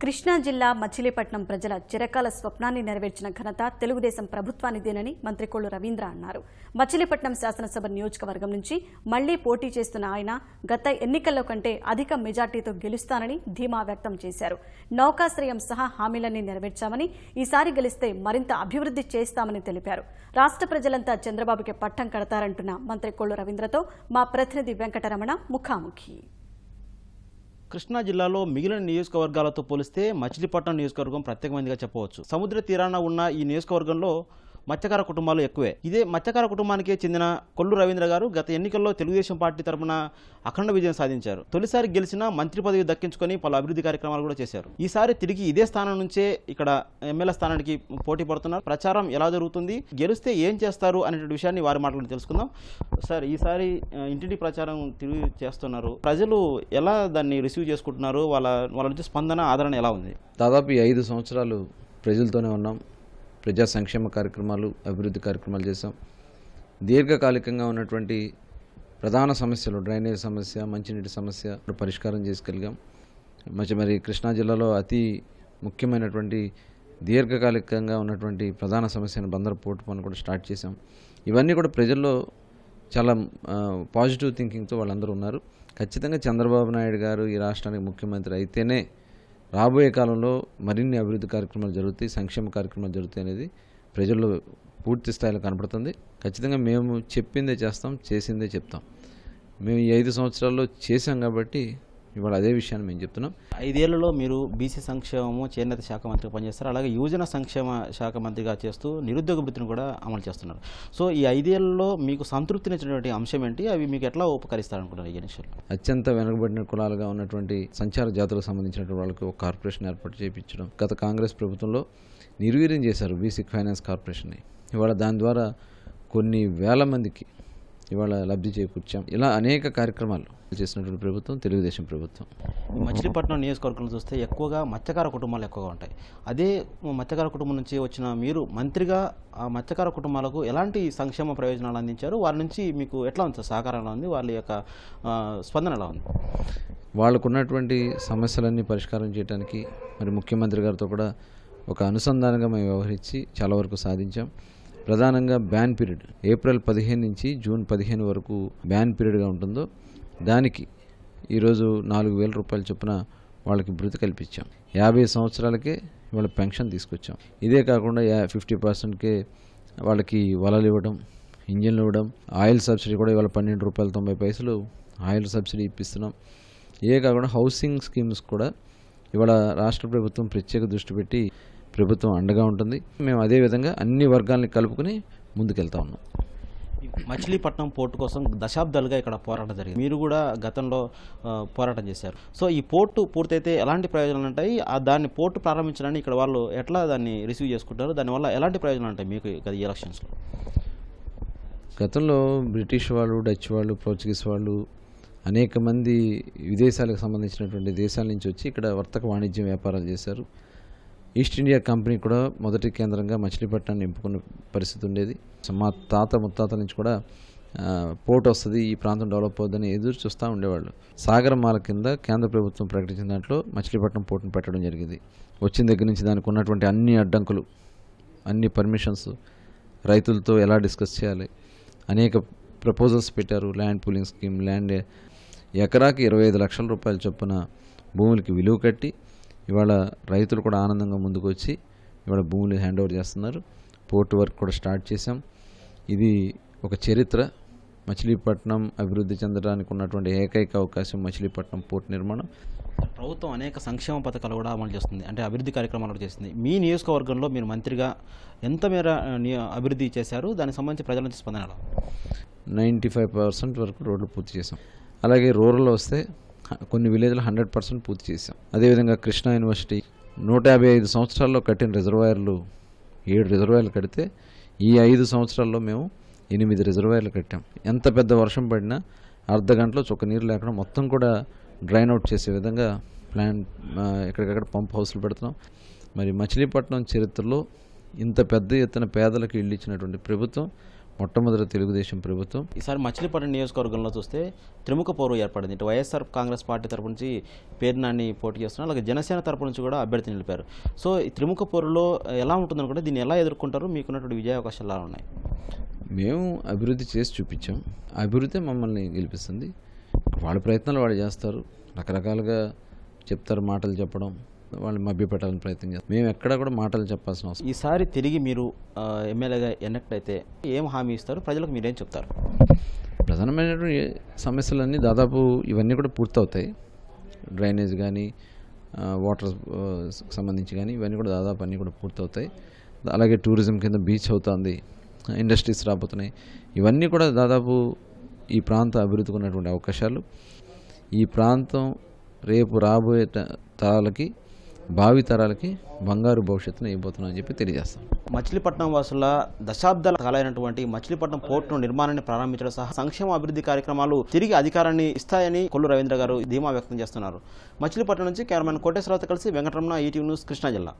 కృష్ణా జిల్లా మచిలీపట్నం ప్రజల చిరకాల స్వప్నాన్ని నెరవేర్చిన ఘనత తెలుగుదేశం ప్రభుత్వానిదేనని మంత్రి కొల్లు రవీంద్ర అన్నారు. మచిలీపట్నం శాసనసభ నియోజకవర్గం నుంచి మళ్లీ పోటీ చేస్తున్న ఆయన గత ఎన్నికల్లో కంటే అధిక మెజార్టీతో గెలుస్తానని ధీమా వ్యక్తం చేశారు. నౌకాశ్రయం సహా హామీలన్నీ నెరవేర్చామని, ఈసారి గెలిస్తే మరింత అభివృద్ధి చేస్తామని తెలిపారు. రాష్ట్ర ప్రజలంతా చంద్రబాబుకి పట్టం కడతారంటున్న మంత్రి కొల్లు రవీంద్రతో మా ప్రతినిధి వెంకటరమణ ముఖాముఖి. కృష్ణా జిల్లాలో మిగిలిన నియోజకవర్గాలతో పోలిస్తే మచిలీపట్నం నియోజకవర్గం ప్రత్యేకమైనదిగా చెప్పవచ్చు. సముద్ర తీరాన ఉన్న ఈ నియోజకవర్గంలో మత్స్యకార కుటుంబాలు ఎక్కువే. ఇదే మత్స్యకార కుటుంబానికే చెందిన కొల్లు రవీంద్ర గారు గత ఎన్నికల్లో తెలుగుదేశం పార్టీ తరఫున అఖండ విజయం సాధించారు. తొలిసారి గెలిచిన మంత్రి పదవి దక్కించుకొని పలు అభివృద్ధి కార్యక్రమాలు కూడా చేశారు. ఈసారి తిరిగి ఇదే స్థానం నుంచే ఇక్కడ ఎమ్మెల్యే స్థానానికి పోటీ పడుతున్నారు. ప్రచారం ఎలా జరుగుతుంది, గెలిస్తే ఏం చేస్తారు అనే విషయాన్ని వారి మాటలను తెలుసుకుందాం. సార్, ఈసారి ఇంటింటి ప్రచారం తిరిగి చేస్తున్నారు. ప్రజలు ఎలా దాన్ని రిసీవ్ చేసుకుంటున్నారు? వాళ్ళ నుంచి స్పందన, ఆదరణ ఎలా ఉంది? దాదాపు 5 సంవత్సరాలు ప్రజలతోనే ఉన్నాం. ప్రజా సంక్షేమ కార్యక్రమాలు, అభివృద్ధి కార్యక్రమాలు చేశాం. దీర్ఘకాలికంగా ఉన్నటువంటి ప్రధాన సమస్యలు, డ్రైనేజ్ సమస్య, మంచినీటి సమస్య పరిష్కారం చేసుకెళ్ళాం. మరి కృష్ణా జిల్లాలో అతి ముఖ్యమైనటువంటి దీర్ఘకాలికంగా ఉన్నటువంటి ప్రధాన సమస్యను బందరు పోర్టు పని కూడా స్టార్ట్ చేశాం. ఇవన్నీ కూడా ప్రజల్లో చాలా పాజిటివ్ థింకింగ్తో వాళ్ళందరూ ఉన్నారు. ఖచ్చితంగా చంద్రబాబు నాయుడు గారు ఈ రాష్ట్రానికి ముఖ్యమంత్రి అయితేనే రాబోయే కాలంలో మరిన్ని అభివృద్ధి కార్యక్రమాలు జరుగుతాయి, సంక్షేమ కార్యక్రమాలు జరుగుతాయి అనేది ప్రజల్లో పూర్తి స్థాయిలో కనపడుతుంది. ఖచ్చితంగా మేము చెప్పిందే చేస్తాం, చేసిందే చెప్తాం. మేము ఈ 5 సంవత్సరాల్లో చేశాం కాబట్టి ఇవాళ అదే విషయాన్ని మేము చెప్తున్నాం. 5 ఏళ్లలో మీరు బీసీ సంక్షేమము, చేనేత శాఖ మంత్రిగా పనిచేస్తారు. అలాగే యువజన సంక్షేమ శాఖ మంత్రిగా చేస్తూ నిరుద్యోగ వృత్తిని కూడా అమలు చేస్తున్నారు. సో ఈ 5 ఏళ్లలో మీకు సంతృప్తినిచ్చినటువంటి అంశం ఏంటి? అవి మీకు ఎట్లా ఉపకరిస్తారనుకుంటారు ఈ ఎన్నికల్లో? అత్యంత వెనుకబడిన కులాలుగా ఉన్నటువంటి సంచార జాతులకు సంబంధించినటువంటి వాళ్ళకి ఒక కార్పొరేషన్ ఏర్పాటు చేయించడం గత కాంగ్రెస్ ప్రభుత్వంలో నిర్వీర్యం చేశారు బీసీ ఫైనాన్స్ కార్పొరేషన్ని. ఇవాళ దాని ద్వారా కొన్ని వేల మందికి ఇవాళ లబ్ధి చేకూర్చాం. ఇలా అనేక కార్యక్రమాలు చేసినటువంటి ప్రభుత్వం తెలుగుదేశం ప్రభుత్వం. మచిలీపట్నం నియోజకవర్గంలో చూస్తే ఎక్కువగా మత్స్యకార కుటుంబాలు ఎక్కువగా ఉంటాయి. అదే మత్స్యకార కుటుంబం నుంచి వచ్చిన మీరు మంత్రిగా ఆ మత్స్యకార కుటుంబాలకు ఎలాంటి సంక్షేమ ప్రయోజనాలు అందించారు? వారి నుంచి మీకు ఎట్లా ఉంది సహకారం, ఎలా ఉంది, వాళ్ళ యొక్క స్పందన ఎలా ఉంది? వాళ్ళకున్నటువంటి సమస్యలన్నీ పరిష్కారం చేయడానికి మరి ముఖ్యమంత్రి గారితో కూడా ఒక అనుసంధానంగా మేము వ్యవహరించి చాలా వరకు సాధించాం. ప్రధానంగా బ్యాన్ పీరియడ్ ఏప్రిల్ 15 నుంచి జూన్ 15 వరకు బ్యాన్ పీరియడ్గా ఉంటుందో దానికి ఈరోజు 4,000 రూపాయల చొప్పున వాళ్ళకి భృతి కల్పించాం. 50 సంవత్సరాలకే వాళ్ళ పెన్షన్ తీసుకొచ్చాం. ఇదే కాకుండా 50%కే వాళ్ళకి వలలు ఇవ్వడం, ఇంజన్లు ఇవ్వడం, ఆయిల్ సబ్సిడీ కూడా ఇవాళ ₹12.90 ఆయిల్ సబ్సిడీ ఇప్పిస్తున్నాం. ఇదే కాకుండా హౌసింగ్ స్కీమ్స్ కూడా ఇవాళ రాష్ట్ర ప్రభుత్వం ప్రత్యేక దృష్టి పెట్టి ప్రభుత్వం అండగా ఉంటుంది. మేము అదేవిధంగా అన్ని వర్గాలని కలుపుకొని ముందుకెళ్తా ఉన్నాం. మచిలీపట్నం పోర్టు కోసం దశాబ్దాలుగా ఇక్కడ పోరాటం జరిగింది. మీరు కూడా గతంలో పోరాటం చేశారు. సో ఈ పోర్టు పూర్తయితే ఎలాంటి ప్రయోజనాలు ఉంటాయి? దాన్ని పోర్టు ప్రారంభించడానికి ఇక్కడ వాళ్ళు ఎట్లా దాన్ని రిసీవ్ చేసుకుంటారు? దానివల్ల ఎలాంటి ప్రయోజనాలు ఉంటాయి మీకు ఈ ఎలక్షన్స్లో? గతంలో బ్రిటిష్ వాళ్ళు, డచ్ వాళ్ళు, పోర్చుగీస్ వాళ్ళు అనేక మంది విదేశాలకు సంబంధించినటువంటి దేశాల నుంచి వచ్చి ఇక్కడ వర్తక వాణిజ్యం వ్యాపారాలు చేశారు. ఈస్ట్ ఇండియా కంపెనీ కూడా మొదటి కేంద్రంగా మచిలీపట్నాన్ని ఎంపుకున్న పరిస్థితి ఉండేది. మా తాత ముత్తాతల నుంచి కూడా పోర్ట్ వస్తుంది, ఈ ప్రాంతం డెవలప్ అవుతుందని ఎదురు చూస్తూ ఉండేవాళ్ళు. సాగరమాల కింద కేంద్ర ప్రభుత్వం ప్రకటించిన దాంట్లో మచిలీపట్నం పోర్టును పెట్టడం జరిగింది. వచ్చిన దగ్గర నుంచి దానికి ఉన్నటువంటి అన్ని అడ్డంకులు, అన్ని పర్మిషన్స్, రైతులతో ఎలా డిస్కస్ చేయాలి, అనేక ప్రపోజల్స్ పెట్టారు. ల్యాండ్ పూలింగ్ స్కీమ్, ల్యాండ్ ఎకరాకి 25 లక్షల రూపాయల చొప్పున భూములకి విలువ కట్టి ఇవాళ రైతులు కూడా ఆనందంగా ముందుకు వచ్చి ఇవాళ భూములు హ్యాండ్ ఓవర్ చేస్తున్నారు. పోర్టు వర్క్ కూడా స్టార్ట్ చేశాం. ఇది ఒక చరిత్ర. మచిలీపట్నం అభివృద్ధి చెందడానికి ఉన్నటువంటి ఏకైక అవకాశం మచిలీపట్నం పోర్టు నిర్మాణం. ప్రభుత్వం అనేక సంక్షేమ పథకాలు కూడా అమలు చేస్తుంది, అంటే అభివృద్ధి కార్యక్రమాలు కూడా చేస్తుంది. మీ నియోజకవర్గంలో మీరు మంత్రిగా ఎంత మేర అభివృద్ధి చేశారు? దానికి సంబంధించి ప్రజల నుంచి స్పందన 95% వరకు రోడ్లు పూర్తి చేశాం. అలాగే రూరల్లో వస్తే కొన్ని విలేజ్లో 100% పూర్తి చేశాం. అదేవిధంగా కృష్ణా యూనివర్సిటీ 155 సంవత్సరాల్లో కట్టిన రిజర్వాయర్లు 7 రిజర్వాయర్లు కడితే ఈ 5 సంవత్సరాల్లో మేము 8 రిజర్వాయర్లు కట్టాం. ఎంత పెద్ద వర్షం పడినా అర్ధ గంటలో చుక్క నీరు లేకుండా మొత్తం కూడా డ్రైన్ అవుట్ చేసే విధంగా ప్లాన్ ఎక్కడికక్కడ పంప్ హౌస్లు పెడుతున్నాం. మరి మచిలీపట్నం చరిత్రలో ఇంత పెద్ద ఎత్తున పేదలకు ఇళ్ళు ఇచ్చినటువంటి ప్రభుత్వం మొట్టమొదటి తెలుగుదేశం ప్రభుత్వం. ఈసారి మచిలీపట్నం నియోజకవర్గంలో చూస్తే త్రిముఖ పోరు ఏర్పడింది. ఇటు వైఎస్ఆర్ కాంగ్రెస్ పార్టీ తరపు నుంచి పేర్నాని పోటీ చేస్తున్నారు, అలాగే జనసేన తరపు నుంచి కూడా అభ్యర్థి నిలిపారు. సో ఈ త్రిముఖ పోరులో ఎలా ఉంటుందనుకుంటే దీన్ని ఎలా ఎదుర్కొంటారు, మీకున్నటువంటి విజయ అవకాశాలు ఎలా ఉన్నాయి? మేము అభివృద్ధి చేసి చూపించాం, అభివృద్ధి మమ్మల్ని గెలిపిస్తుంది. వాళ్ళ ప్రయత్నాలు వాళ్ళు చేస్తారు, రకరకాలుగా చెప్తారు, మాటలు చెప్పడం, వాళ్ళు మభ్యపెట్టాలని ప్రయత్నం చేస్తారు. మేము ఎక్కడా కూడా మాటలు చెప్పాల్సిన అవసరం. ఈసారి తిరిగి మీరు ఎమ్మెల్యేగా ఎన్నికట్ అయితే ఏం హామీ ఇస్తారు, ప్రజలకు మీరేం చెప్తారు? ప్రధానమైనటువంటి సమస్యలన్నీ దాదాపు ఇవన్నీ కూడా పూర్తవుతాయి. డ్రైనేజ్ కానీ, వాటర్ సంబంధించి కానీ ఇవన్నీ కూడా దాదాపు అన్నీ కూడా పూర్తవుతాయి. అలాగే టూరిజం కింద బీచ్ అవుతుంది, ఇండస్ట్రీస్ రాబోతున్నాయి. ఇవన్నీ కూడా దాదాపు ఈ ప్రాంత అభివృద్ధికి ఉన్నటువంటి అవకాశాలు. ఈ ప్రాంతం రేపు రాబోయే తరాలకి, భావి తరాలకి బంగారు భవిష్యత్తును ఇవ్వబోతున్నామని చెప్పి తెలియజేస్తాం. మచిలీపట్నం వాసుల దశాబ్దాల కాలైనటువంటి మచిలీపట్నం పోర్టు నిర్మాణాన్ని ప్రారంభించడం సహా సంక్షేమ అభివృద్ధి కార్యక్రమాలు తిరిగి అధికారాన్ని ఇస్తాయని కొల్లు రవీంద్ర గారు ధీమా వ్యక్తం చేస్తున్నారు. మచిలీపట్నం నుంచి కెమెరామెన్ కోటేశ్వరరావుతో కలిసి వెంకటరమణ, ఈటీవీ న్యూస్, కృష్ణా జిల్లా.